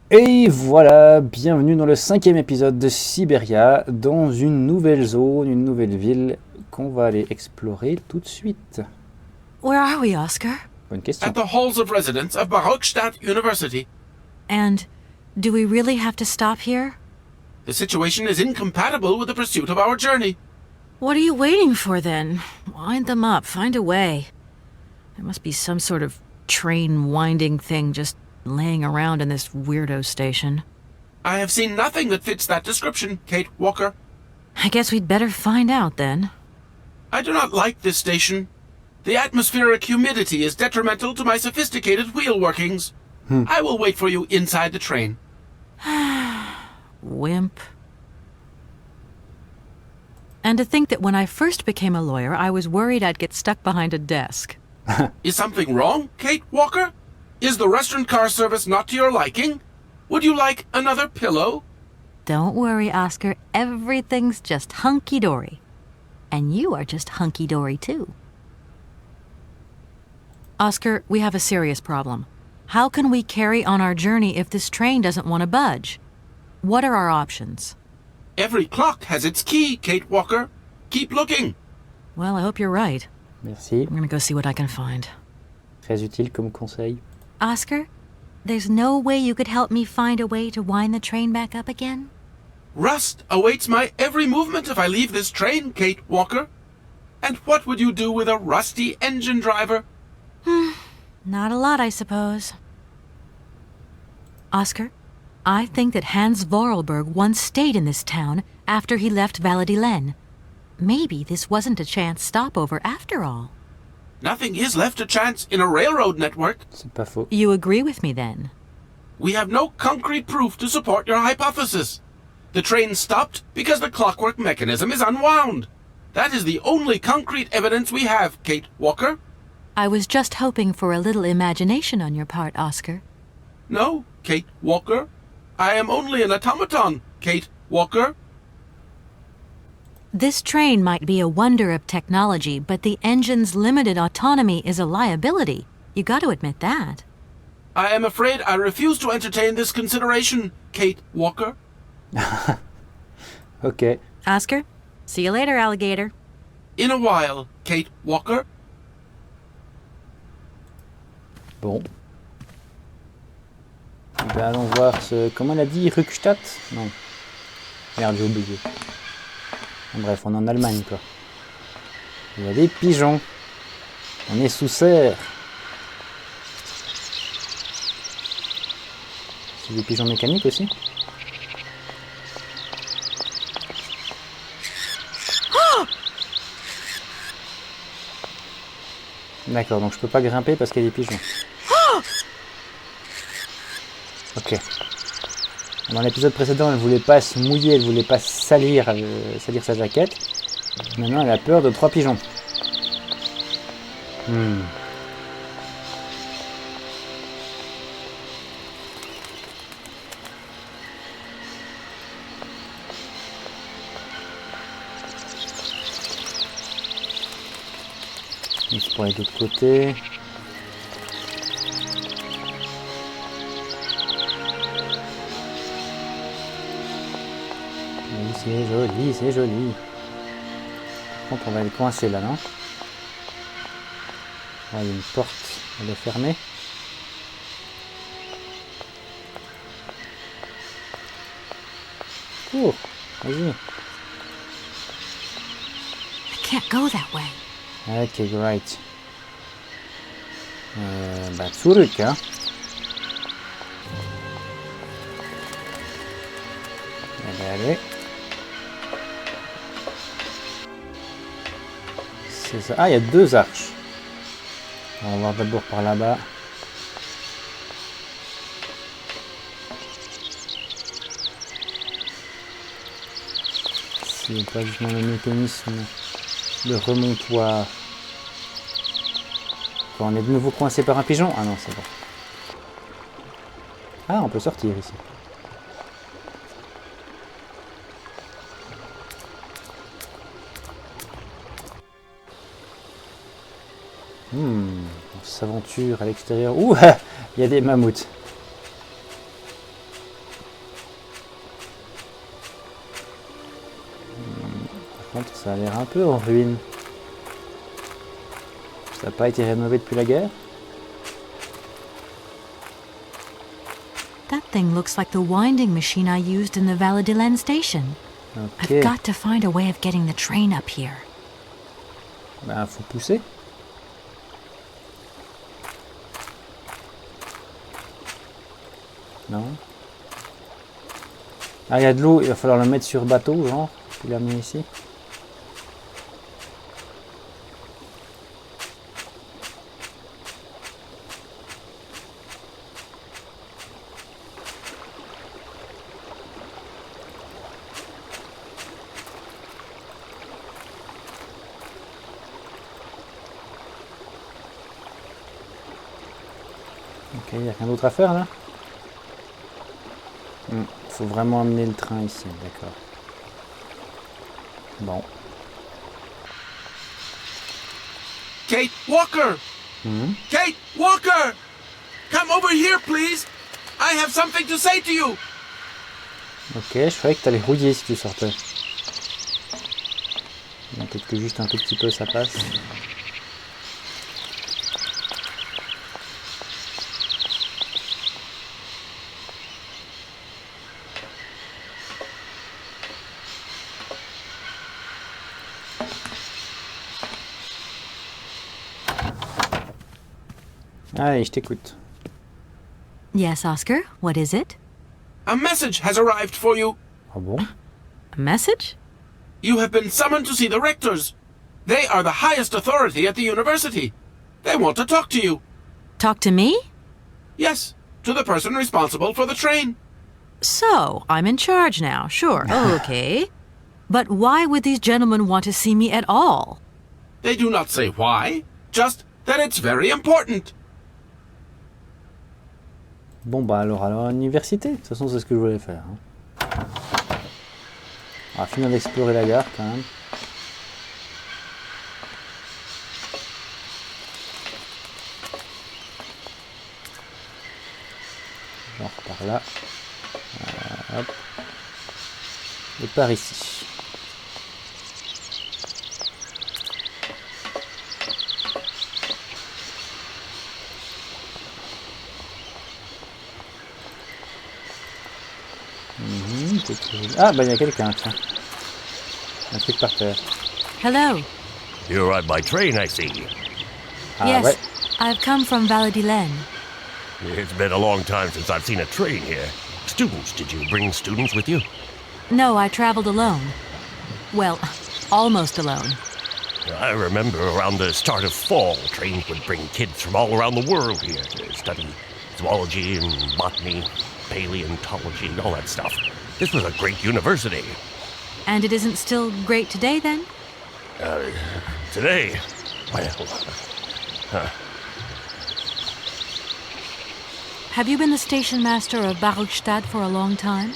Et voilà, bienvenue dans le 5e épisode de Syberia, dans une nouvelle zone, une nouvelle ville qu'on va aller explorer tout de suite. Where are we, Oscar? Bonne question. At the halls of residence of Barrockstadt University. And do we really have to stop here? The situation is incompatible with the pursuit of our journey. What are you waiting for, then? Wind them up, find a way. There must be some sort of train-winding thing just laying around in this weirdo station. I have seen nothing that fits that description, Kate Walker. I guess we'd better find out, then. I do not like this station. The atmospheric humidity is detrimental to my sophisticated wheel workings. I will wait for you inside the train. Wimp. And to think that when I first became a lawyer, I was worried I'd get stuck behind a desk. Is something wrong, Kate Walker? Is the restaurant car service not to your liking? Would you like another pillow? Don't worry, Oscar. Everything's just hunky-dory. And you are just hunky-dory, too. Oscar, we have a serious problem. How can we carry on our journey if this train doesn't want to budge? What are our options? Every clock has its key, Kate Walker. Keep looking. Well, I hope you're right. Merci, I'm gonna go see what I can find. très utile comme conseil. Oscar, there's no way you could help me find a way to wind the train back up again? Rust awaits my every movement if I leave this train, Kate Walker. And what would you do with a rusty engine driver? Not a lot, I suppose. Oscar, I think that Hans Vorarlberg once stayed in this town after he left Valladolid. Maybe this wasn't a chance stopover after all. Nothing is left to chance in a railroad network. C'est pas faux. You agree with me, then? We have no concrete proof to support your hypothesis. The train stopped because the clockwork mechanism is unwound. That is the only concrete evidence we have, Kate Walker. I was just hoping for a little imagination on your part, Oscar. No, Kate Walker. I am only an automaton, Kate Walker. This train might be a wonder of technology, but the engine's limited autonomy is a liability. You got to admit that. I am afraid I refuse to entertain this consideration, Kate Walker. Ok, Oscar, see you later, alligator. In a while, Kate Walker. bon. Eh ben, allons voir ce... Comment elle a dit? Rückstadt? Non. Merde, j'ai oublié. Bref, on est en Allemagne, quoi. Il y a des pigeons. On est sous serre. C'est des pigeons mécaniques aussi? D'accord, donc je peux pas grimper parce qu'il y a des pigeons. Ok. Dans l'épisode précédent, elle voulait pas se mouiller, elle voulait pas salir sa jaquette. Maintenant, elle a peur de 3 pigeons. Donc, c'est pour aller de l'autre côté. Oui, c'est joli, c'est joli. Par contre, on va être coincé là, non? Ah, il y a une porte, elle est fermée. Cours, vas-y. I can't go that way. Ok, great. Bah, zurück, hein. Allez. C'est ça. Ah, il y a 2 arches. On va voir d'abord par là-bas. C'est pas justement le mécanisme de remontoir. Quoi, on est de nouveau coincé par un pigeon? Ah non, c'est bon. Ah, on peut sortir ici. On s'aventure à l'extérieur. Ouh, il y a des mammouths. contre, ça a l'air un peu en ruine. Ça n'a pas été rénové depuis la guerre. That thing looks like the winding machine I used in the Valladolid station. Ok. I've got to find a way of getting the train up here. Ben, faut pousser. Non. Ah, il y a de l'eau, il va falloir le mettre sur bateau, genre, puis l'amener ici. Ok, il n'y a rien d'autre à faire là. Faut vraiment amener le train ici, d'accord. Bon. Kate Walker! Kate Walker! Come over here, please! I have something to say to you! Ok, je croyais que t'allais rouiller si tu sortais. Peut-être que juste un tout petit peu ça passe. Allez, je t'écoute. Yes, Oscar, what is it? A message has arrived for you. Ah bon? A message? You have been summoned to see the rectors. They are the highest authority at the university. They want to talk to you. Talk to me? Yes, to the person responsible for the train. So, I'm in charge now, sure, okay. But why would these gentlemen want to see me at all? They do not say why, just that it's very important. Bon bah alors à l'université, de toute façon c'est ce que je voulais faire. Hein. On va finir d'explorer la gare quand même. Genre par là. Hop. Et par ici. Ah, bah il y a quelqu'un, tiens. Un truc par terre. Hello. You arrived by train, I see. Ah, Yes, ouais. I've come from Valladolid. It's been a long time since I've seen a train here. Students, did you bring students with you? No, I traveled alone. Well, almost alone. I remember around the start of fall, trains would bring kids from all around the world here to study zoology and botany, paleontology, and all that stuff. This was a great university. And it isn't still great today, then? Today, well, Have you been the station master of Barrockstadt for a long time?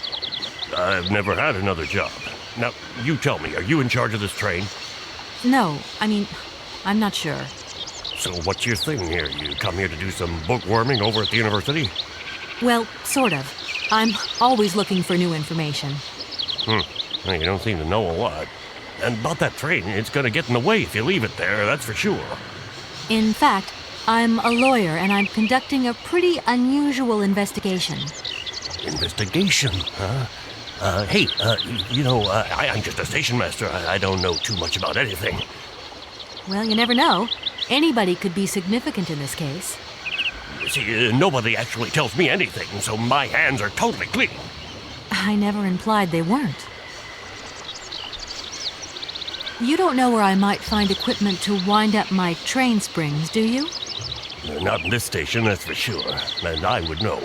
I've never had another job. Now, you tell me, are you in charge of this train? No, I mean, I'm not sure. So what's your thing here? You come here to do some bookworming over at the university? Well, sort of. I'm always looking for new information. Well, you don't seem to know a lot. And about that train, it's gonna get in the way if you leave it there, that's for sure. In fact, I'm a lawyer and I'm conducting a pretty unusual investigation. Investigation, huh? I'm just a station master. I don't know too much about anything. Well, you never know. Anybody could be significant in this case. You see, nobody actually tells me anything, so my hands are totally clean. I never implied they weren't. You don't know where I might find equipment to wind up my train springs, do you? Not in this station, that's for sure. And I would know.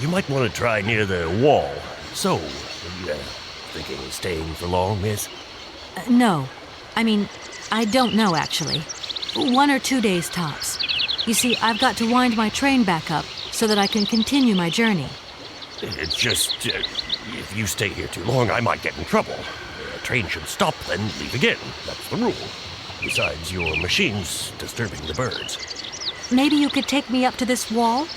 You might want to try near the wall. So, thinking of staying for long, miss? No. I mean, I don't know, actually. 1 or 2 days tops. You see, I've got to wind my train back up so that I can continue my journey. It's just, if you stay here too long, I might get in trouble. A train should stop, then leave again. That's the rule. Besides, your machine's disturbing the birds. Maybe you could take me up to this wall?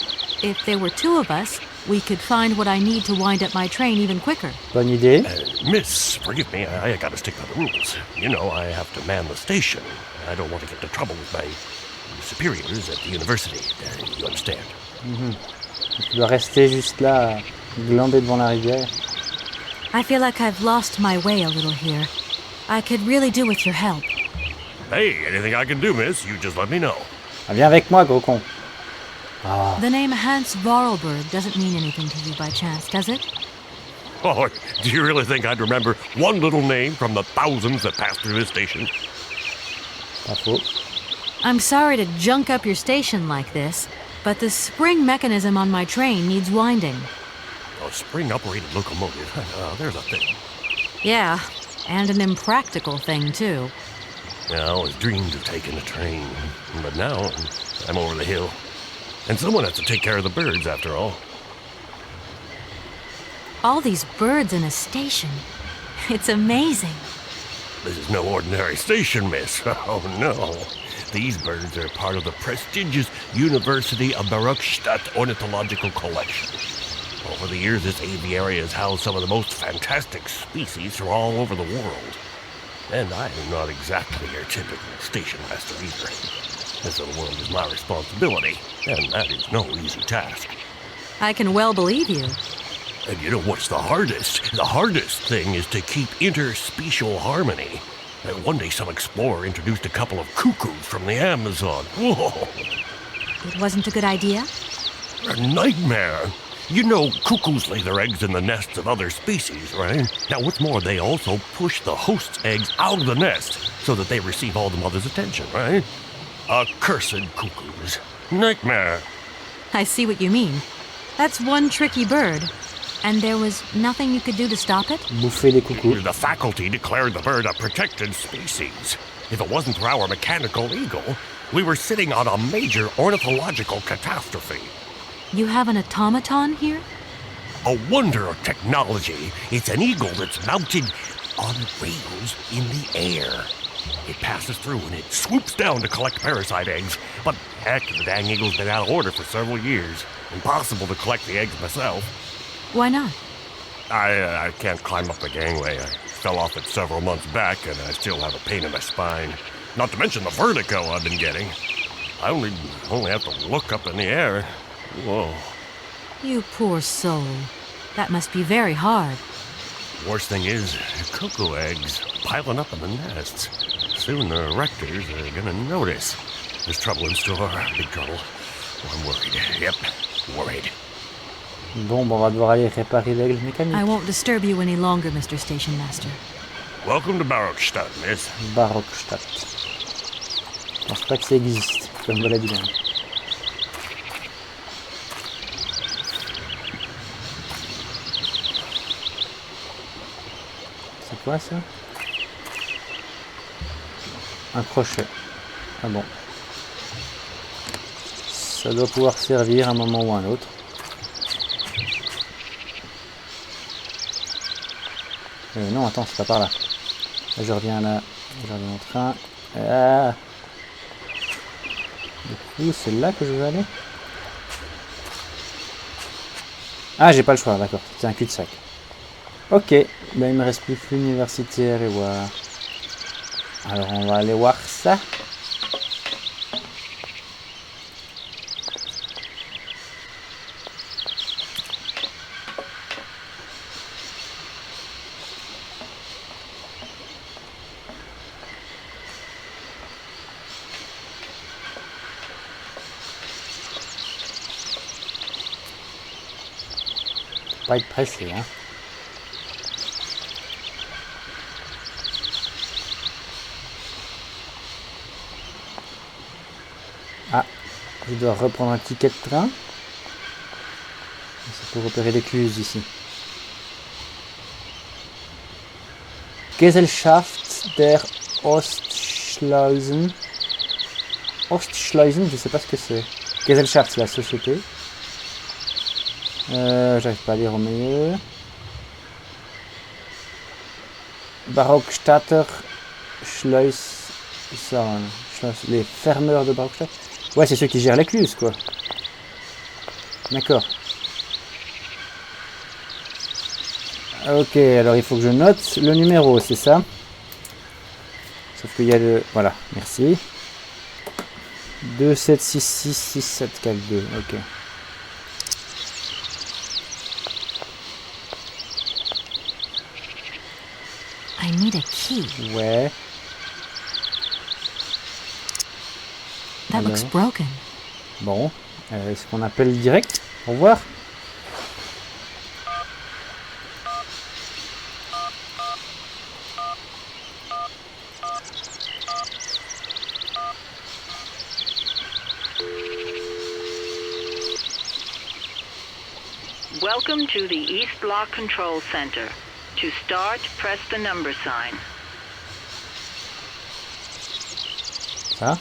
If there were 2 of us, We could find what I need to wind up my train even quicker. Bonne idée. Miss, forgive me, I gotta stick by the rules. You know, I have to man the station. I don't want to get into trouble with my superiors at the university. You understand? Tu dois rester juste là, glander devant la rivière. I feel like I've lost my way a little here. I could really do with your help. Hey, anything I can do, miss, you just let me know. Ah, viens avec moi, gros con. Ah, The name Hans Vorarlberg doesn't mean anything to you by chance, does it? Oh, do you really think I'd remember one little name from the thousands that pass through this station? pas faux. I'm sorry to junk up your station like this, but the spring mechanism on my train needs winding. A spring-operated locomotive. There's a thing. Yeah, and an impractical thing, too. I always dreamed of taking a train, but now I'm over the hill. And someone has to take care of the birds, after all. All these birds in a station. It's amazing. This is no ordinary station, miss. Oh, no. These birds are part of the prestigious University of Barrockstadt ornithological collection. Over the years, this aviary has housed some of the most fantastic species from all over the world. And I am not exactly your typical station master either. This little world is my responsibility, and that is no easy task. I can well believe you. And you know what's the hardest? The hardest thing is to keep interspecial harmony. And one day some explorer introduced a couple of cuckoos from the Amazon. Whoa! It wasn't a good idea? A nightmare! You know, cuckoos lay their eggs in the nests of other species, right? Now, what's more, they also push the host's eggs out of the nest so that they receive all the mother's attention, right? Accursed cuckoos. Nightmare. I see what you mean. That's one tricky bird. And there was nothing you could do to stop it? Bouffer les coucous. The faculty declared the bird a protected species. If it wasn't for our mechanical eagle, we were sitting on a major ornithological catastrophe. You have an automaton here? A wonder of technology. It's an eagle that's mounted on rails in the air. It passes through and it swoops down to collect parasite eggs. But heck, the dang eagle's been out of order for several years. Impossible to collect the eggs myself. Why not? I can't climb up the gangway. I fell off it several months back and I still have a pain in my spine. Not to mention the vertigo I've been getting. I only have to look up in the air. Whoa. You poor soul. That must be very hard. Worst thing is, cuckoo eggs piling up in the nests. Soon the rectors are gonna notice. There's trouble in store, big trouble. I'm worried. Yep, worried. Bon, on va devoir aller réparer l'aigle mécanique. I won't disturb you any longer, Mr. Station Master. Welcome to Barrockstadt, miss. Barrockstadt. Je pense pas que ça existe, comme vous l'avez dit. C'est quoi ça? Un crochet. Ah bon. Ça doit pouvoir servir à un moment ou à un autre. Non, attends, c'est pas par là. Là, je reviens là. Je reviens au train. Ah. Du coup, c'est là que je veux aller. Ah, j'ai pas le choix, d'accord. C'est un cul-de-sac. Ok. Ben, il me reste plus que l'université à aller voir. Alors, on va aller voir ça. Pas être pressé, hein. Ah, je dois reprendre un ticket de train. C'est pour repérer l'écluse ici. Gesellschaft der Ostschleusen. Ostschleusen, je sais pas ce que c'est. Gesellschaft, c'est la société. J'arrive pas à lire au milieu. Barrockstadter Schleus. Les fermeurs de Barrockstadt. Ouais, c'est ceux qui gèrent l'écluse, quoi. D'accord. Ok, alors il faut que je note le numéro, c'est ça? Sauf qu'il y a le... Voilà, merci. 27666742, ok. I need a key. Ouais. That Alors. looks broken. Bon, est-ce qu'on appelle direct pour voir? Welcome to the East Block Control Center. To start, press the number sign. Ça?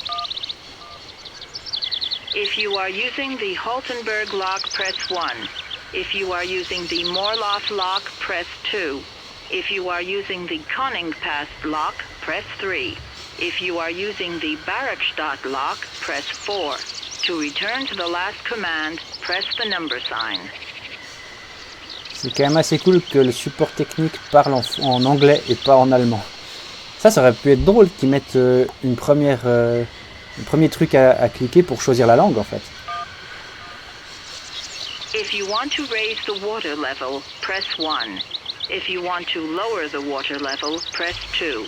If you are using the Haltenberg lock, press 1. If you are using the Morloff lock, press 2. If you are using the Koningpass lock, press 3. If you are using the Barrockstadt lock, press 4. To return to the last command, press the number sign. C'est quand même assez cool que le support technique parle en anglais et pas en allemand. Ça aurait pu être drôle qu'ils mettent un premier truc à cliquer pour choisir la langue en fait. If you want to raise the water level, press 1. If you want to lower the water level, press 2.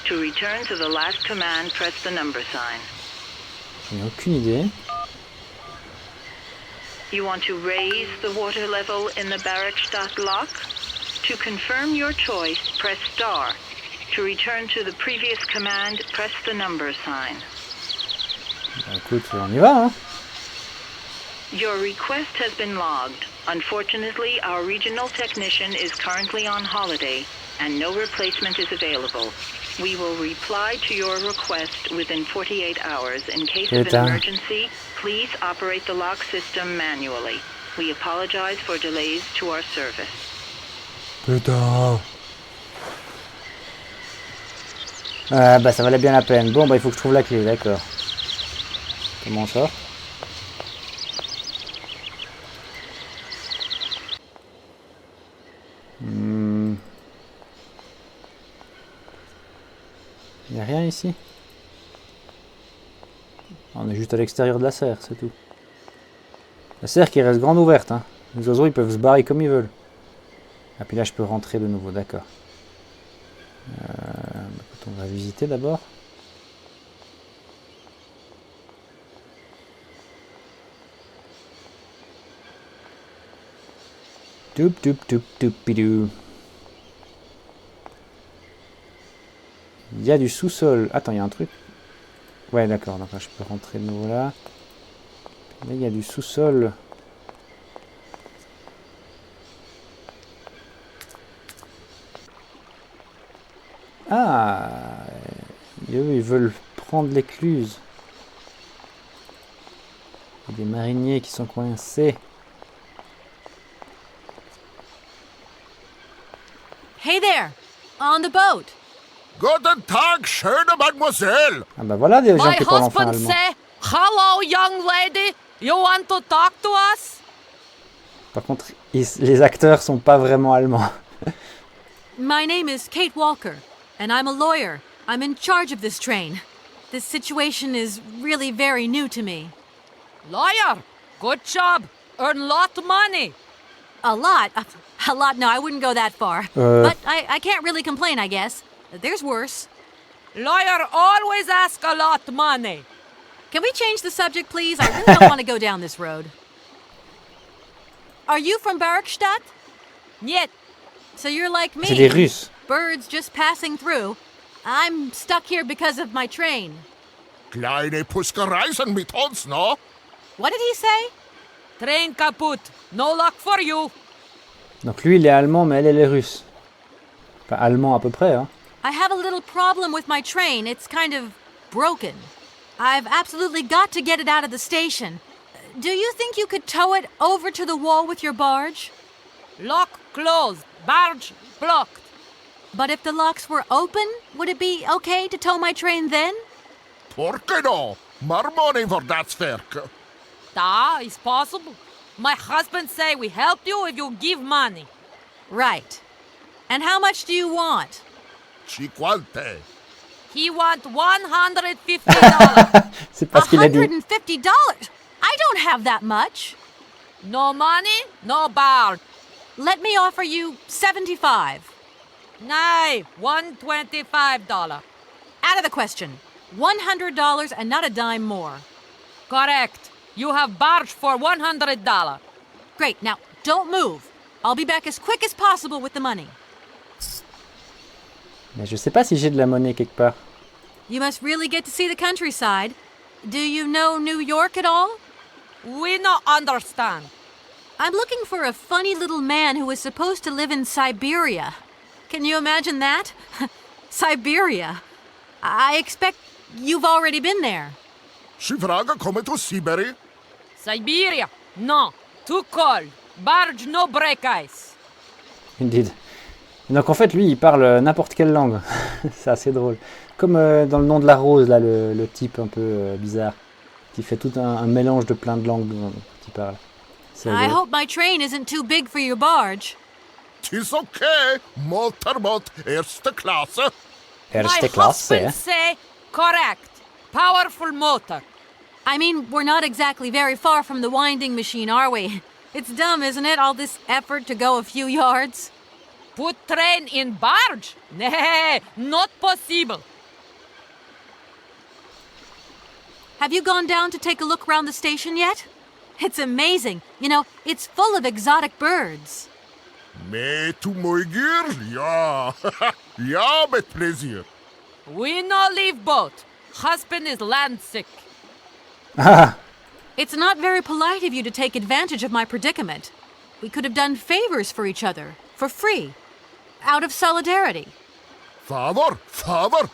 To return to the last command, press the number sign. Je n'ai aucune idée. You want to raise the water level in the Barrockstadt lock? To confirm your choice, press star. To return to the previous command, press the number sign. Bah, écoute, on y va, hein. Your request has been logged. Unfortunately, our regional technician is currently on holiday, and no replacement is available. We will reply to your request within 48 hours. In case of an emergency, please operate the lock system manually. We apologize for delays to our service. Putain. Bah ça valait bien la peine. Bon bah il faut que je trouve la clé, d'accord. Comment on sort? Il n'y a rien ici? On est juste à l'extérieur de la serre, c'est tout. La serre qui reste grande ouverte, hein. Les oiseaux ils peuvent se barrer comme ils veulent. Ah puis là je peux rentrer de nouveau, d'accord. On va visiter d'abord. Toup toup toup toup pidou. Il y a du sous-sol. Attends, il y a un truc. Ouais, d'accord. Donc là, je peux rentrer de nouveau là. Là, il y a du sous-sol. Ah, eux, ils veulent prendre l'écluse. Il y a des mariniers qui sont coincés. Hey there! On the boat! Guten Tag, schöne Mademoiselle. Ah bah voilà des gens My qui parlent enfin husband allemand. say, "Hello, young lady. You want to talk to us?" Par contre, les acteurs sont pas vraiment allemands. My name is Kate Walker, and I'm a lawyer. I'm in charge of this train. This situation is really very new to me. Lawyer, good job. Earn lot of money. A lot? A lot? No, I wouldn't go that far. But I can't really complain, I guess. There's worse. Lawyer always ask a lot of money. Can we change the subject, please? I really don't want to go down this road. Are you from Barrockstadt? Niet. So you're like me. C'est des Russes. Birds just passing through. I'm stuck here because of my train. Kleine Puskereisen mit uns, no? What did he say? Train kaput. No luck for you. Donc lui, il est allemand, mais elle est russe. Enfin, allemand à peu près, hein. I have a little problem with my train. It's kind of broken. I've absolutely got to get it out of the station. Do you think you could tow it over to the wall with your barge? Lock closed. Barge blocked. But if the locks were open, would it be okay to tow my train then? Porke no? More money for that werk. Da is possible. My husband say we help you if you give money. Right. And how much do you want? Cinquante. He want $150. C'est pas ce qu'il a dit. $150? I don't have that much. No money, no bar. Let me offer you $75. Nay, $125. Out of the question. $100 and not a dime more. Correct. You have barge for $100. Great, now don't move. I'll be back as quick as possible with the money. Mais je sais pas si j'ai de la monnaie quelque part. You must really get to see the countryside. Do you know New York at all? We no understand. I'm looking for a funny little man who is supposed to live in Siberia. Can you imagine that? Siberia. I expect you've already been there. Si vraga come to Siberia? Siberia. No. Too cold. Barge no break ice. Indeed. Donc en fait, lui, il parle n'importe quelle langue. C'est assez drôle. Comme dans le nom de la rose, là, le type un peu bizarre, qui fait tout un mélange de plein de langues qui parle. I hope my train isn't too big for your barge. Tis okay. Motorboat erste Klasse. Erste My Klasse, husband say correct. Powerful motor. I mean, we're not exactly very far from the winding machine, are we? It's dumb, isn't it, all this effort to go a few yards? Put train in barge? Nay, not possible. Have you gone down to take a look around the station yet? It's amazing. You know, it's full of exotic birds. Mee to my girl? Ja. Ja, met plezier. We no leave boat. Husband is land sick. Ah, It's not very polite of you to take advantage of my predicament. We could have done favors for each other, for free, out of solidarity. Father,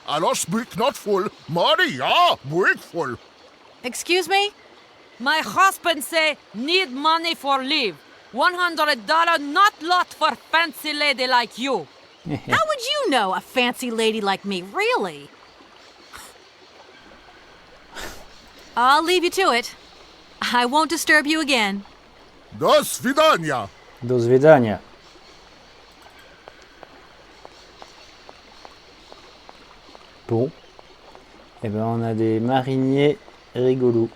Allah speak not full. Money, ja, big full. Excuse me? My husband say need money for leave. $100 not lot for fancy lady like you. How would you know, a fancy lady like me, really? I'll leave you to it. I won't disturb you again. Do svidania. do zwiedzania. Bon. Eh ben on a des mariniers rigolos.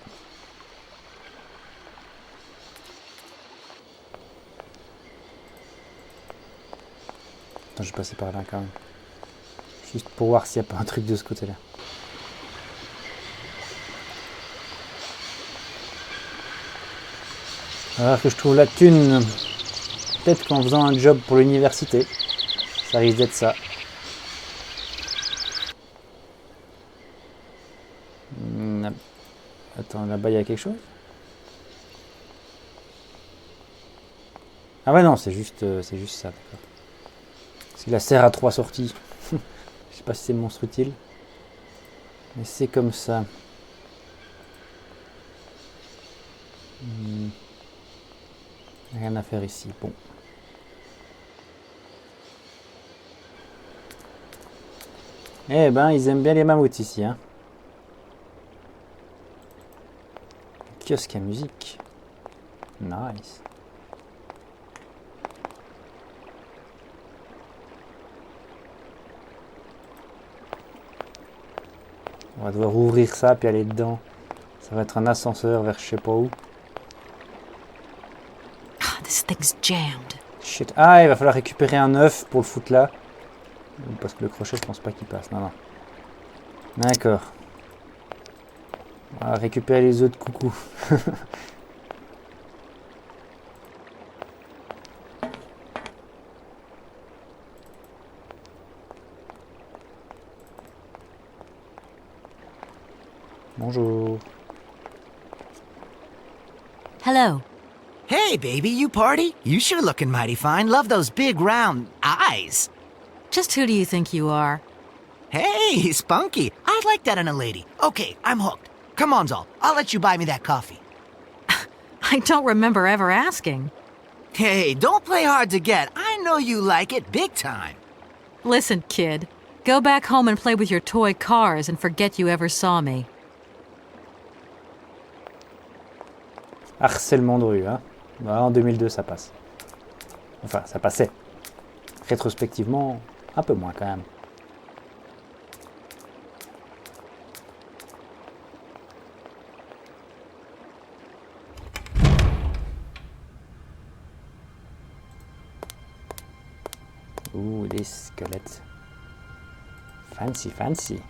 Attends, je vais passer par là quand même. Juste pour voir s'il n'y a pas un truc de ce côté-là. Alors que je trouve la thune. Peut-être qu'en faisant un job pour l'université. Ça risque d'être ça. Attends, là-bas il y a quelque chose? Ah ouais non, c'est juste ça, d'accord. Parce qu'il a serre à 3 sorties. Je sais pas si c'est monstre utile. Mais c'est comme ça. Rien à faire ici. Bon. Eh ben, ils aiment bien les mammouths ici, hein. Kiosque à musique. Nice. On va devoir ouvrir ça puis aller dedans. Ça va être un ascenseur vers je sais pas où. This thing's jammed. Shit. Ah, il va falloir récupérer un œuf pour le foutre là. Parce que le crochet, je pense pas qu'il passe. Non, non. D'accord. On va récupérer les œufs de coucou. Bonjour. Hello. Hey, baby, you party? You sure looking mighty fine. Love those big round eyes. Just who do you think you are? Hey, spunky. I'd like that in a lady. Okay, I'm hooked. Come on, Zol. I'll let you buy me that coffee. I don't remember ever asking. Hey, don't play hard to get. I know you like it big time. Listen, kid. Go back home and play with your toy cars and forget you ever saw me. Harcèlement de rue, hein. Bah, en 2002, ça passe. Enfin, ça passait. Rétrospectivement, un peu moins quand même. Ouh, des squelettes. Fancy, fancy.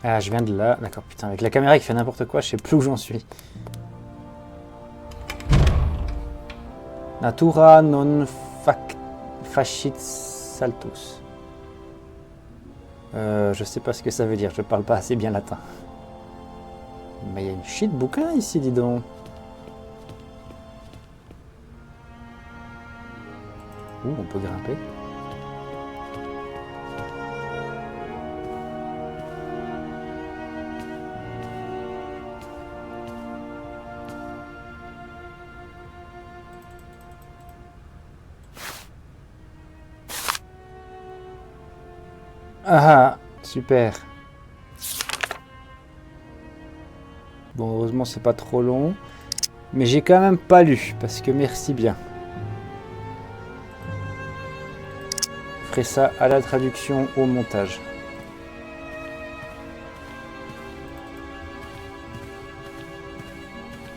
Ah, je viens de là. D'accord, putain, avec la caméra qui fait n'importe quoi, je sais plus où j'en suis. Natura non facit saltus. Je sais pas ce que ça veut dire, je parle pas assez bien latin. Mais il y a une shit bouquin ici, dis donc. Ouh, on peut grimper. Ah, super. Bon, heureusement, c'est pas trop long. Mais j'ai quand même pas lu, parce que merci bien. Je ferai ça à la traduction, au montage.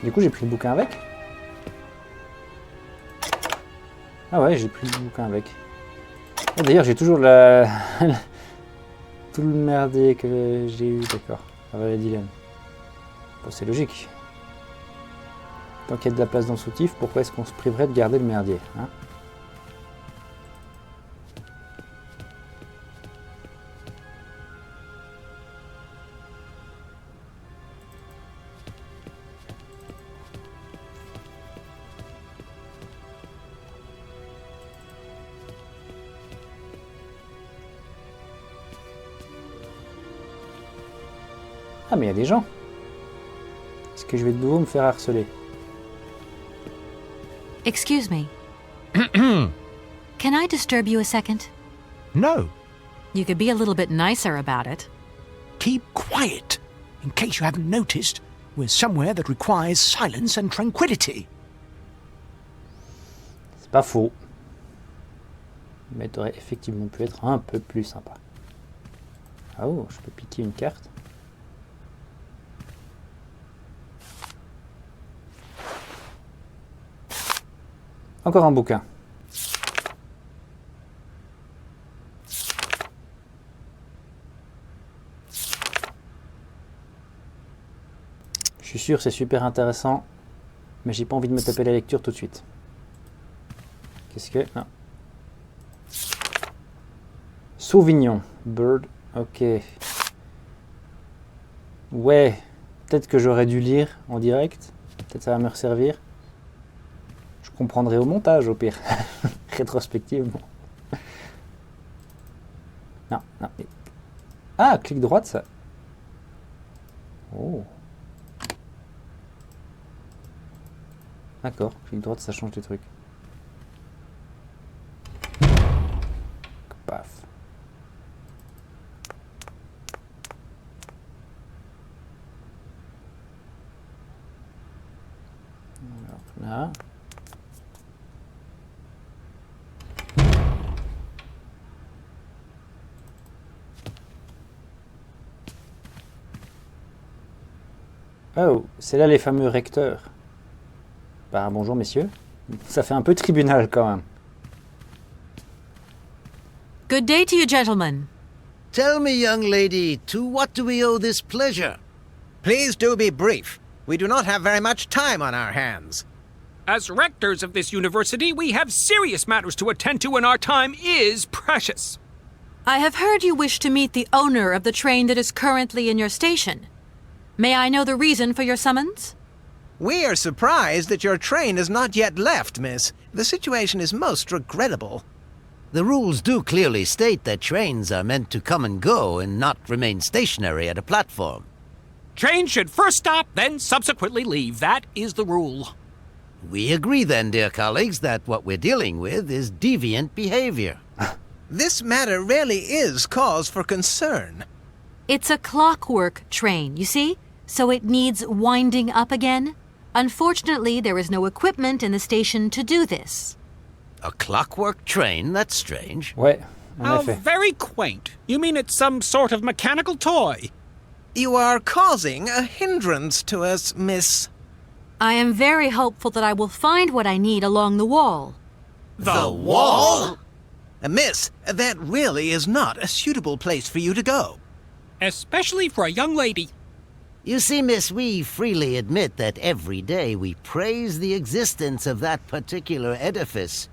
Du coup, j'ai pris le bouquin avec. Ah ouais, j'ai pris le bouquin avec. Et d'ailleurs, j'ai toujours la... tout le merdier que j'ai eu, d'accord. Ça va, la dilemme. Bon, c'est logique. Tant qu'il y a de la place dans le soutif, pourquoi est-ce qu'on se priverait de garder le merdier, hein? Ah, mais il y a des gens. Est-ce que je vais de nouveau me faire harceler? Excuse me. Can I disturb you a second? No. You could be a little bit nicer about it. Keep quiet. In case you haven't noticed, we're somewhere that requires silence and tranquility. C'est pas faux. Mais tu aurais effectivement pu être un peu plus sympa. Ah oh, je peux piquer une carte. Encore un bouquin. Je suis sûr c'est super intéressant, mais j'ai pas envie de me taper la lecture tout de suite. Qu'est-ce que... Non. Sauvignon. Bird. Ok. Ouais. Peut-être que j'aurais dû lire en direct. Peut-être ça va me resservir. Je comprendrai au montage, au pire. Rétrospectivement. Non, non. Ah, clic droite, ça... Oh. D'accord, clic droite, ça change des trucs. Paf. Alors là... Oh, c'est là les fameux recteurs. Bah bonjour messieurs. Ça fait un peu tribunal quand même. Good day to you, gentlemen. Tell me, young lady, to what do we owe this pleasure? Please do be brief. We do not have very much time on our hands. As rectors of this university, we have serious matters to attend to, and our time is precious. I have heard you wish to meet the owner of the train that is currently in your station. May I know the reason for your summons? We are surprised that your train has not yet left, miss. The situation is most regrettable. The rules do clearly state that trains are meant to come and go and not remain stationary at a platform. Train should first stop, then subsequently leave. That is the rule. We agree then, dear colleagues, that what we're dealing with is deviant behavior. This matter really is cause for concern. It's a clockwork train, you see? So it needs winding up again. Unfortunately, there is no equipment in the station to do this. A clockwork train? That's strange. Ouais, en How effet. very quaint. You mean it's some sort of mechanical toy? You are causing a hindrance to us, miss. I am very hopeful that I will find what I need along the wall. The wall? Miss, that really is not a suitable place for you to go. Especially for a young lady. You see, miss, we freely admit that every day we praise the existence of that particular edifice.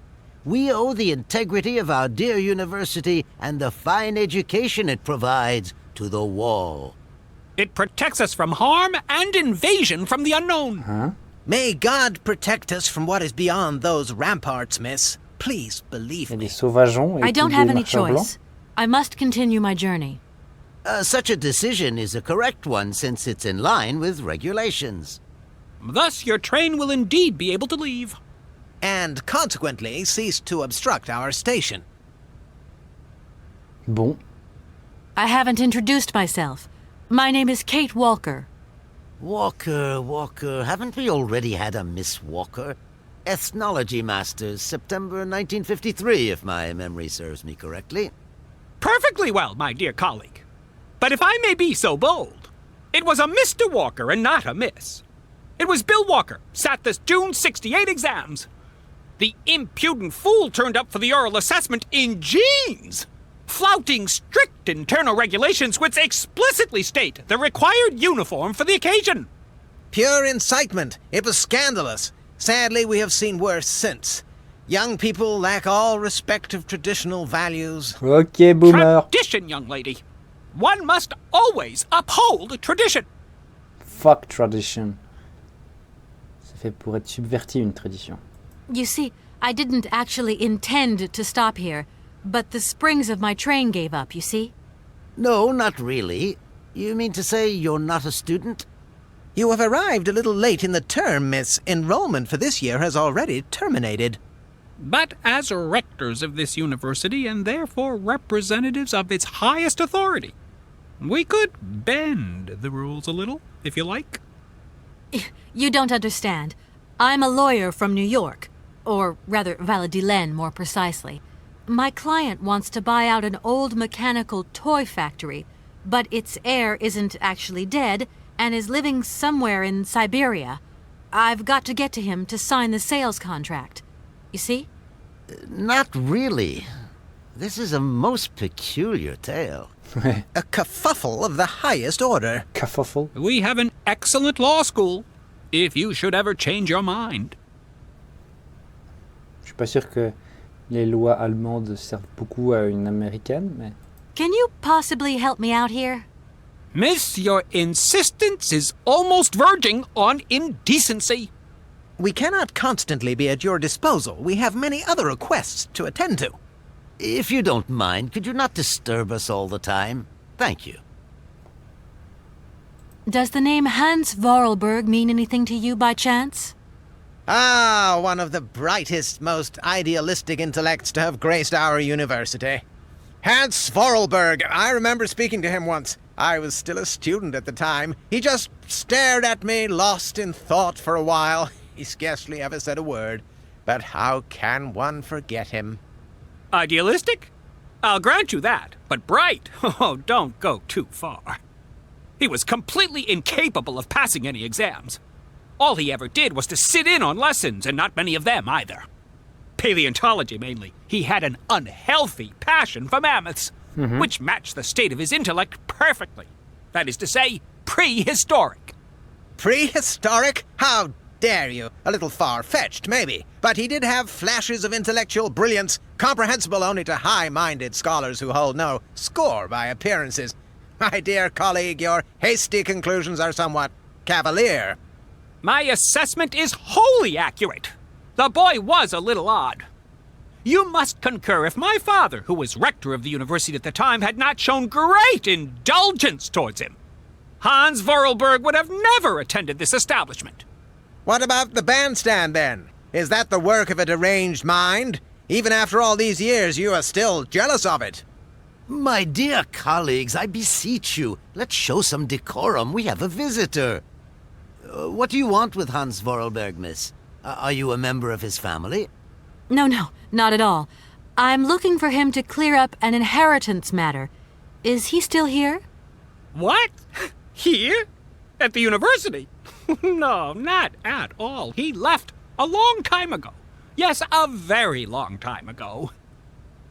We owe the integrity of our dear university and the fine education it provides to the wall. It protects us from harm and invasion from the unknown. Hein? May God protect us from what is beyond those ramparts, miss. Please believe Il y a me. des sauvageons et I don't puis have des any marcheurs blancs. choice. I must continue my journey. Such a decision is a correct one since it's in line with regulations. Thus, your train will indeed be able to leave. And consequently cease to obstruct our station. Bon. I haven't introduced myself. My name is Kate Walker. Walker, haven't we already had a Miss Walker? Ethnology Masters, September 1953, if my memory serves me correctly. Perfectly well, my dear colleague. But if I may be so bold, it was a Mr. Walker and not a Miss. It was Bill Walker, sat the June 68 exams. The impudent fool turned up for the oral assessment in jeans, flouting strict internal regulations which explicitly state the required uniform for the occasion. Pure incitement. It was scandalous. Sadly, we have seen worse since. Young people lack all respect of traditional values. Ok, boomer. Tradition, young lady. One must always uphold tradition. Fuck tradition. C'est fait pour être subverti, une tradition. You see, I didn't actually intend to stop here, but the springs of my train gave up, you see? No, not really. You mean to say you're not a student? You have arrived a little late in the term, miss. Enrollment for this year has already terminated. But as rectors of this university and therefore representatives of its highest authority, we could bend the rules a little, if you like. You don't understand. I'm a lawyer from New York, or rather Valladolid more precisely. My client wants to buy out an old mechanical toy factory, but its heir isn't actually dead and is living somewhere in Siberia. I've got to get to him to sign the sales contract. You see? Not really. This is a most peculiar tale. A kerfuffle of the highest order. Kerfuffle. We have an excellent law school, if you should ever change your mind. Je suis pas sûr que les lois allemandes servent beaucoup à une américaine, mais... Can you possibly help me out here? Miss, your insistence is almost verging on indecency. We cannot constantly be at your disposal. We have many other requests to attend to. If you don't mind, could you not disturb us all the time? Thank you. Does the name Hans Vorarlberg mean anything to you by chance? Ah, one of the brightest, most idealistic intellects to have graced our university. Hans Vorarlberg. I remember speaking to him once. I was still a student at the time. He just stared at me, lost in thought for a while. He scarcely ever said a word. But how can one forget him? Idealistic? I'll grant you that, but bright? Oh, don't go too far. He was completely incapable of passing any exams. All he ever did was to sit in on lessons, and not many of them either. Paleontology, mainly. He had an unhealthy passion for mammoths, which matched the state of his intellect perfectly. That is to say, prehistoric. Prehistoric? How dare you? A little far-fetched, maybe. But he did have flashes of intellectual brilliance, comprehensible only to high-minded scholars who hold no score by appearances. My dear colleague, your hasty conclusions are somewhat cavalier. My assessment is wholly accurate. The boy was a little odd. You must concur if my father, who was rector of the university at the time, had not shown great indulgence towards him. Hans Vorarlberg would have never attended this establishment. What about the bandstand, then? Is that the work of a deranged mind? Even after all these years, you are still jealous of it. My dear colleagues, I beseech you, let's show some decorum. We have a visitor. What do you want with Hans Vorarlberg, miss? Are you a member of his family? No, not at all. I'm looking for him to clear up an inheritance matter. Is he still here? What? Here? At the university? No, not at all. He left a long time ago. Yes, a very long time ago.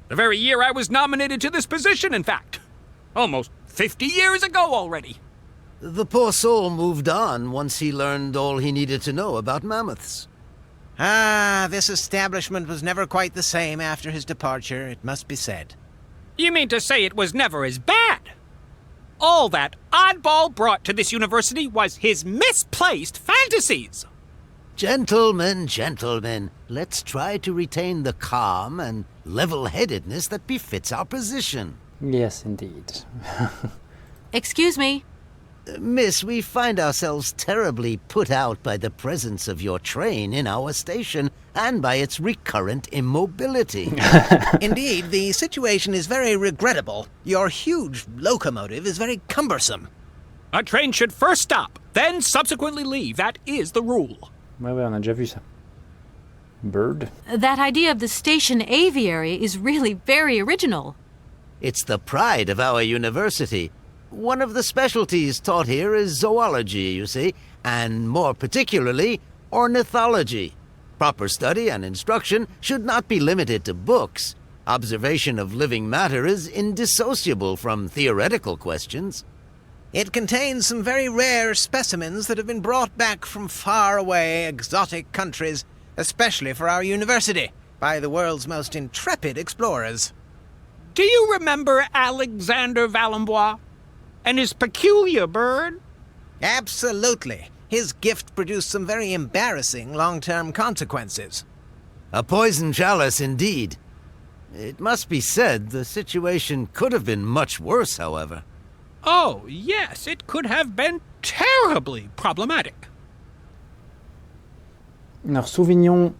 The very year I was nominated to this position, in fact. Almost 50 years ago already. The poor soul moved on once he learned all he needed to know about mammoths. Ah, this establishment was never quite the same after his departure, it must be said. You mean to say it was never as bad? All that oddball brought to this university was his misplaced fantasies. Gentlemen, let's try to retain the calm and level-headedness that befits our position. Yes, indeed. Excuse me. Miss, we find ourselves terribly put out by the presence of your train in our station and by its recurrent immobility. Indeed, the situation is very regrettable. Your huge locomotive is very cumbersome. A train should first stop, then subsequently leave. That is the rule. Ouais, on a déjà vu ça. Bird. That idea of the station aviary is really very original. It's the pride of our university. One of the specialties taught here is zoology, you see, and more particularly, ornithology. Proper study and instruction should not be limited to books. Observation of living matter is indissociable from theoretical questions. It contains some very rare specimens that have been brought back from far-away exotic countries, especially for our university, by the world's most intrepid explorers. Do you remember Alexander Valenbois and his peculiar bird? Absolutely. His gift produced some very embarrassing long-term consequences. A poison chalice, indeed. It must be said, the situation could have been much worse, however. Oh, yes, it could have been terribly problematic. Alors, Sauvignon,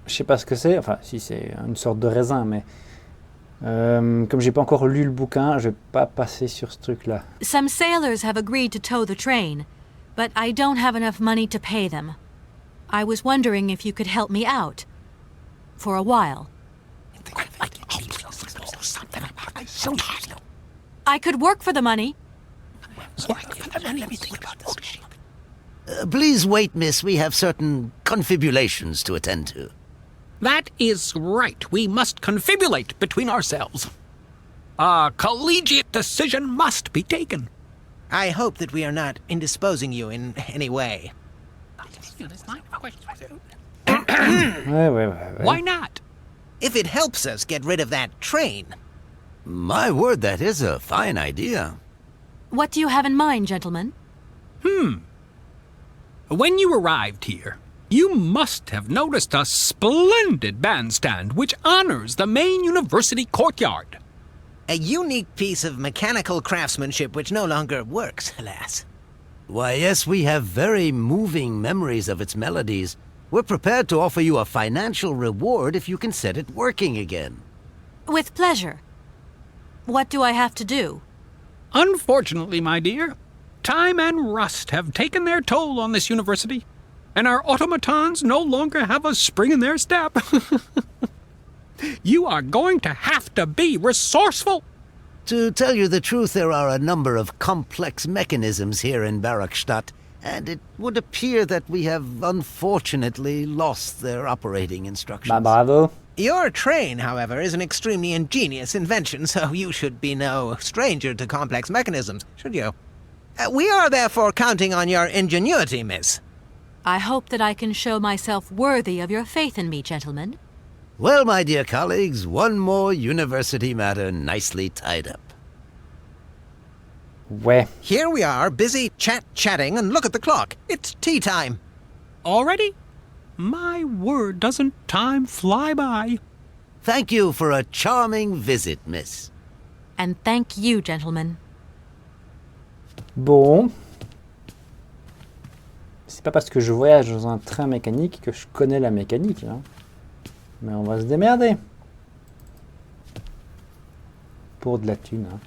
je sais pas ce que c'est. Enfin, si c'est une sorte de raisin, mais comme j'ai pas encore lu le bouquin, je vais pas passer sur ce truc-là. Some sailors have agreed to tow the train, but I don't have enough money to pay them. I was wondering if you could help me out. For a while. I could work for the money. Please wait, miss. We have certain confibulations to attend to. That is right. We must confibulate between ourselves. A collegiate decision must be taken. I hope that we are not indisposing you in any way. Ouais. Why not? If it helps us get rid of that train. My word, that is a fine idea. What do you have in mind, gentlemen? When you arrived here, you must have noticed a splendid bandstand which honors the main university courtyard. A unique piece of mechanical craftsmanship which no longer works, alas. Why, yes, we have very moving memories of its melodies. We're prepared to offer you a financial reward if you can set it working again. With pleasure. What do I have to do? Unfortunately, my dear, time and rust have taken their toll on this university, and our automatons no longer have a spring in their step. You are going to have to be resourceful. To tell you the truth, there are a number of complex mechanisms here in Barrockstadt, and it would appear that we have unfortunately lost their operating instructions. Bah, bravo. Your train, however, is an extremely ingenious invention, so you should be no stranger to complex mechanisms, should you? We are therefore counting on your ingenuity, miss. I hope that I can show myself worthy of your faith in me, gentlemen. Well, my dear colleagues, one more university matter nicely tied up. Ouais. Here we are, busy chatting, and look at the clock. It's tea time. Already? My word, doesn't time fly by? Thank you for a charming visit, miss. And thank you, gentlemen. Bon. C'est pas parce que je voyage dans un train mécanique que je connais la mécanique. Hein. Mais on va se démerder. Pour de la thune. Hein.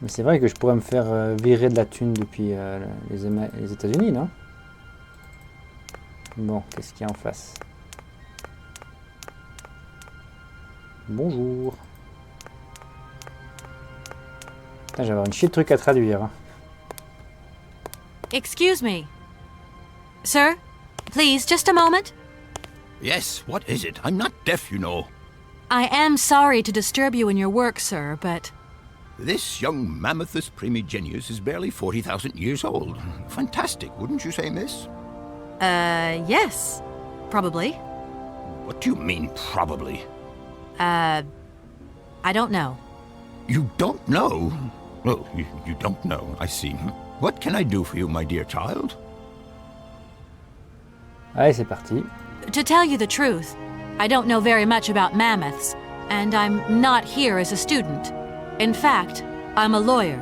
Mais c'est vrai que je pourrais me faire virer de la thune depuis les États-Unis, non? Bon, qu'est-ce qu'il y a en face? Bonjour. Putain, je vais avoir une chier de trucs à traduire. Hein. Excuse me. Sir, please, just a moment. Yes, what is it? I'm not deaf, you know. I am sorry to disturb you in your work, sir, but... This young Mammothus primigenius is barely 40,000 years old. Fantastic, wouldn't you say, miss? Yes. Probably. What do you mean, probably? I don't know. You don't know? Oh, you don't know, I see. What can I do for you, my dear child? Allez, c'est parti. To tell you the truth, I don't know very much about mammoths, and I'm not here as a student. In fact, I'm a lawyer.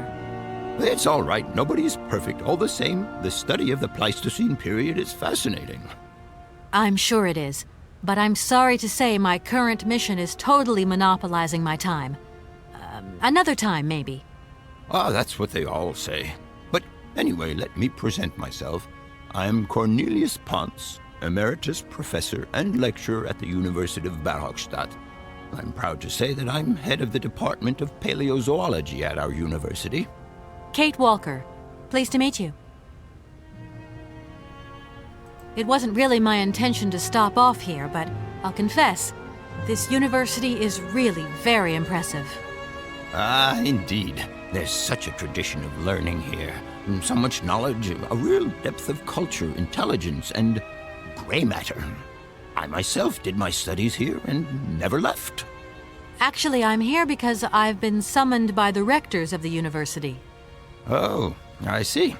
It's all right. Nobody's perfect. All the same, the study of the Pleistocene period is fascinating. I'm sure it is, but I'm sorry to say my current mission is totally monopolizing my time. Another time, maybe. Ah, that's what they all say. But anyway, let me present myself. I'm Cornelius Ponce, Emeritus Professor and Lecturer at the University of Barrockstadt. I'm proud to say that I'm head of the Department of Paleozoology at our university. Kate Walker. Pleased to meet you. It wasn't really my intention to stop off here, but I'll confess, this university is really very impressive. Ah, indeed. There's such a tradition of learning here. So much knowledge, a real depth of culture, intelligence, and gray matter. I myself did my studies here and never left. Actually, I'm here because I've been summoned by the rectors of the university. Oh, I see.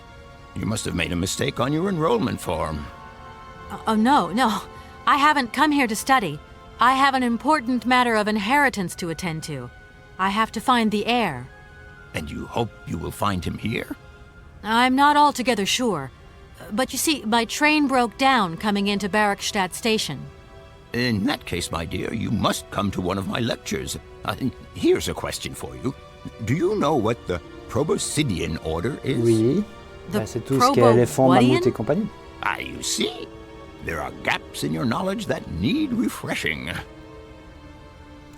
You must have made a mistake on your enrollment form. Oh, no. I haven't come here to study. I have an important matter of inheritance to attend to. I have to find the heir. And you hope you will find him here? I'm not altogether sure. But you see, my train broke down coming into Barrockstadt station. In that case, my dear, you must come to one of my lectures. Here's a question for you. Do you know what the Proboscidean order is? Oui. C'est tout ce qui est éléphant, mammouth et compagnie. Ah, you see? There are gaps in your knowledge that need refreshing.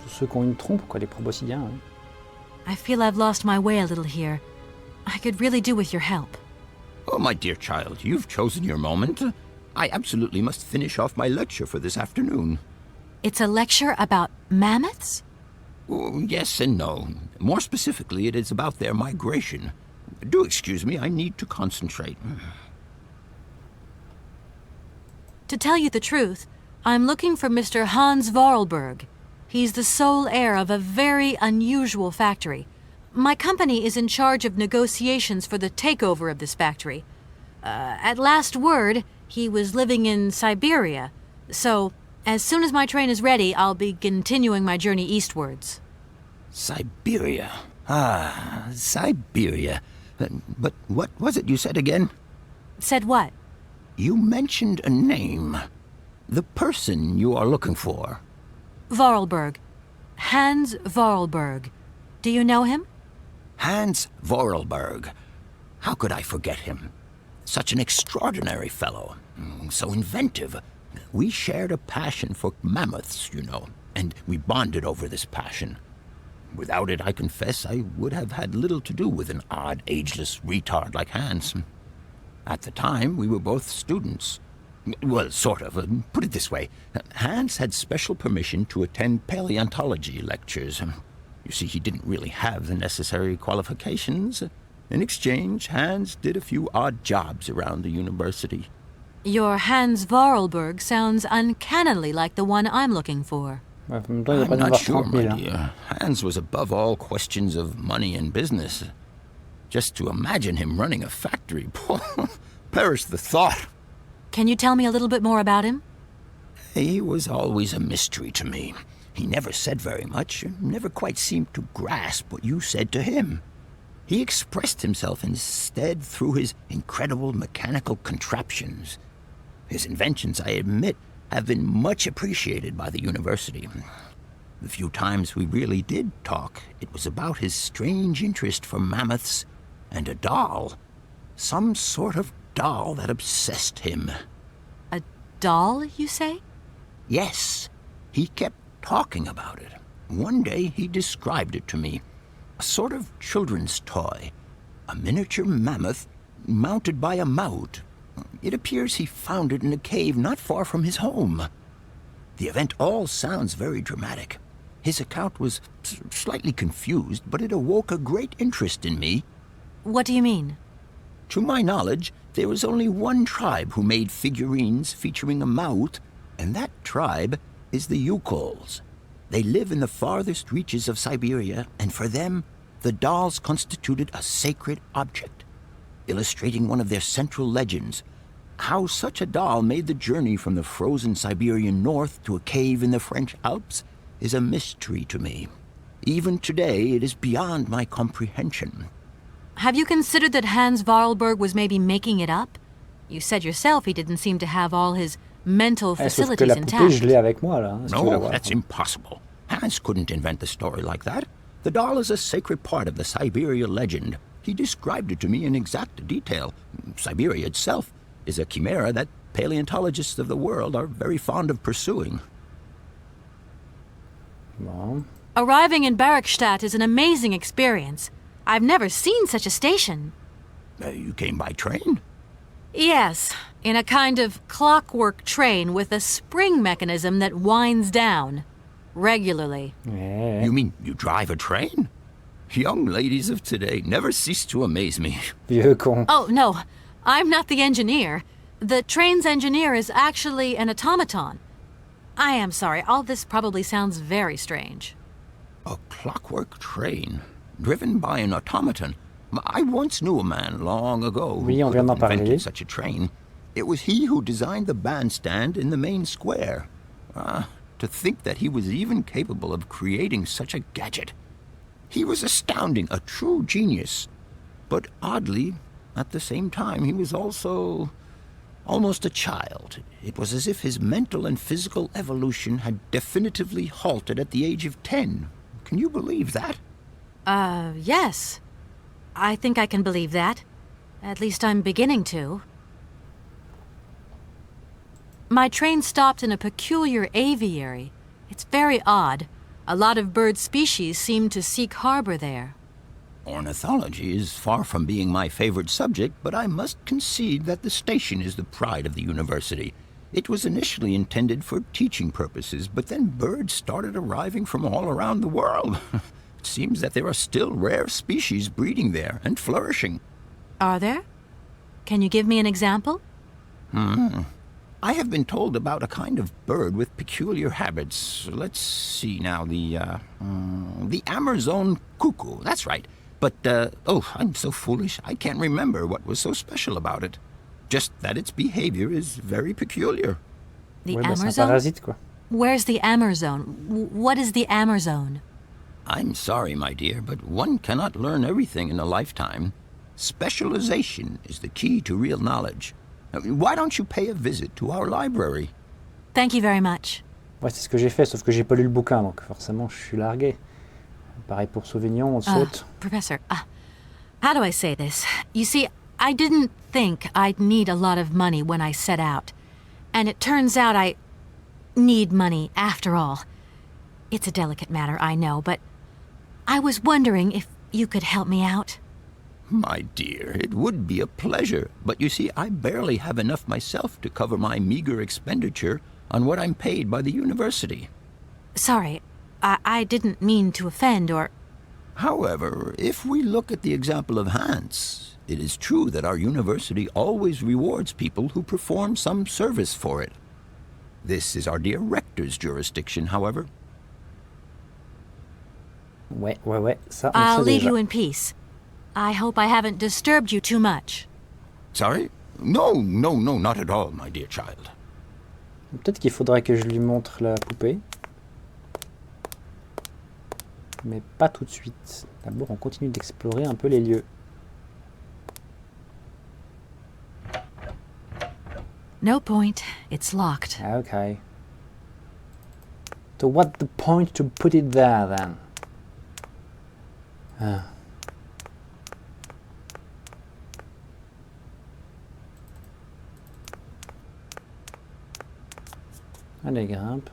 Tous ceux qui ont une trompe, quoi, les proboscidiens. Hein. I feel I've lost my way a little here. I could really do with your help. Oh, my dear child, you've chosen your moment. I absolutely must finish off my lecture for this afternoon. It's a lecture about mammoths? Oh, yes and no. More specifically, it is about their migration. Do excuse me, I need to concentrate. To tell you the truth, I'm looking for Mr. Hans Vorarlberg. He's the sole heir of a very unusual factory. My company is in charge of negotiations for the takeover of this factory. At last word, he was living in Siberia. So, as soon as my train is ready, I'll be continuing my journey eastwards. Siberia. Ah, Siberia. But what was it you said again? Said what? You mentioned a name. The person you are looking for. Vorarlberg. Hans Vorarlberg. Do you know him? Hans Vorarlberg. How could I forget him? Such an extraordinary fellow. So inventive. We shared a passion for mammoths, you know, and we bonded over this passion. Without it, I confess, I would have had little to do with an odd, ageless retard like Hans. At the time, we were both students. Well, sort of. Put it this way. Hans had special permission to attend paleontology lectures. You see, he didn't really have the necessary qualifications. In exchange, Hans did a few odd jobs around the university. Your Hans Vorarlberg sounds uncannily like the one I'm looking for. I'm not sure, my dear. Hans was above all questions of money and business. Just to imagine him running a factory, perish the thought. Can you tell me a little bit more about him? He was always a mystery to me. He never said very much, never quite seemed to grasp what you said to him. He expressed himself instead through his incredible mechanical contraptions. His inventions, I admit, have been much appreciated by the university. The few times we really did talk, it was about his strange interest for mammoths and a doll. Some sort of doll that obsessed him. A doll, you say? Yes, he kept talking about it. One day he described it to me. A sort of children's toy. A miniature mammoth mounted by a mount. It appears he found it in a cave not far from his home. The event all sounds very dramatic. His account was slightly confused, but it awoke a great interest in me. What do you mean? To my knowledge, there was only one tribe who made figurines featuring a mouth, and that tribe is the Yukols. They live in the farthest reaches of Siberia, and for them, the dolls constituted a sacred object, illustrating one of their central legends. How such a doll made the journey from the frozen Siberian north to a cave in the French Alps is a mystery to me. Even today, it is beyond my comprehension. Have you considered that Hans Vorarlberg was maybe making it up? You said yourself he didn't seem to have all his mental facilities sauf que la poupée, je intact. l'ai avec moi, là. No, that's impossible. Hans couldn't invent a story like that. The doll is a sacred part of the Siberia legend. He described it to me in exact detail. Siberia itself is a chimera that paleontologists of the world are very fond of pursuing. Bon. Arriving in Barrockstadt is an amazing experience. I've never seen such a station. You came by train? Yes, in a kind of clockwork train with a spring mechanism that winds down regularly. Yeah. You mean you drive a train? Young ladies of today never cease to amaze me. Vieux con. Oh, no, I'm not the engineer. The train's engineer is actually an automaton. I am sorry, all this probably sounds very strange. A clockwork train, driven by an automaton. I once knew a man long ago Oui, who on could vient have d'en invented parler. such a train. It was he who designed the bandstand in the main square. To think that he was even capable of creating such a gadget. He was astounding, a true genius. But oddly, at the same time, he was also almost a child. It was as if his mental and physical evolution had definitively halted at the age of 10. Can you believe that? Yes. I think I can believe that. At least I'm beginning to. My train stopped in a peculiar aviary. It's very odd. A lot of bird species seem to seek harbor there. Ornithology is far from being my favorite subject, but I must concede that the station is the pride of the university. It was initially intended for teaching purposes, but then birds started arriving from all around the world. It seems that there are still rare species breeding there and flourishing. Are there? Can you give me an example? I have been told about a kind of bird with peculiar habits. Let's see now, the Amazon cuckoo, that's right. But, I'm so foolish, I can't remember what was so special about it. Just that its behavior is very peculiar. The Ouais, bah, c'est un Amazon? parasite, quoi. Where's the Amazon? What is the Amazon? I'm sorry, my dear, but one cannot learn everything in a lifetime. Specialization is the key to real knowledge. Why don't you pay a visit to our library? Thank you very much. Ouais, c'est ce que j'ai fait, sauf que j'ai pas lu le bouquin, donc forcément, je suis largué. Pareil pour Sauvignon, on saute. Professor, how do I say this? You see, I didn't think I'd need a lot of money when I set out. And it turns out I need money after all. It's a delicate matter, I know, but I was wondering if you could help me out. My dear, it would be a pleasure, but you see, I barely have enough myself to cover my meager expenditure on what I'm paid by the university. Sorry, I didn't mean to offend or... However, if we look at the example of Hans, it is true that our university always rewards people who perform some service for it. This is our dear rector's jurisdiction, however. Ouais, ça, on I'll sait leave déjà. you in peace. I hope I haven't disturbed you too much. Sorry? No, not at all, my dear child. Peut-être qu'il faudrait que je lui montre la poupée. Mais pas tout de suite. D'abord, on continue d'explorer un peu les lieux. No point. It's locked. Okay. So what's the point to put it there then? Allez, grimpe.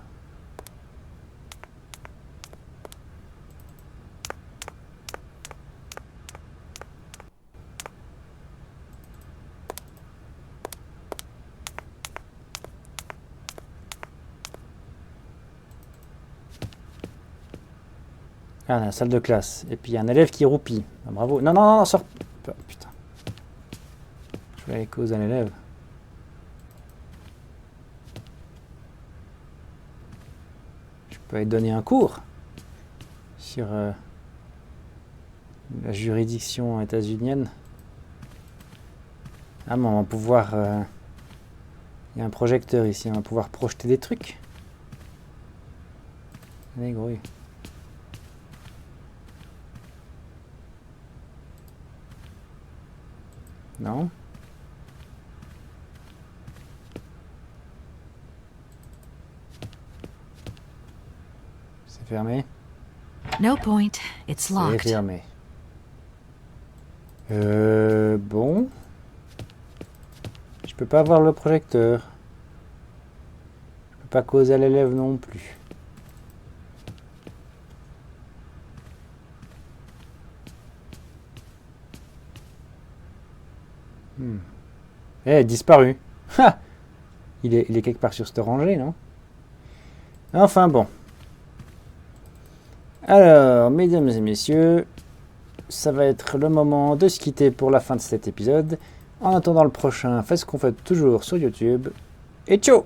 Ah, la salle de classe. Et puis il y a un élève qui roupille. Ah, bravo. Non, non, non, sors. Oh, putain. Je vais aller causer à l'élève. Je peux aller donner un cours sur la juridiction états-unienne. Ah, mais on va pouvoir... Il y a un projecteur ici, on va pouvoir projeter des trucs. Allez, gros. Non. C'est fermé. No point. It's C'est locked. fermé. Bon. Je peux pas voir le projecteur. Je peux pas causer à l'élève non plus. Eh, disparu. Ha! Il est quelque part sur cette rangée, non? Enfin bon. Alors, mesdames et messieurs, ça va être le moment de se quitter pour la fin de cet épisode. En attendant le prochain, faites ce qu'on fait toujours sur YouTube. Et ciao!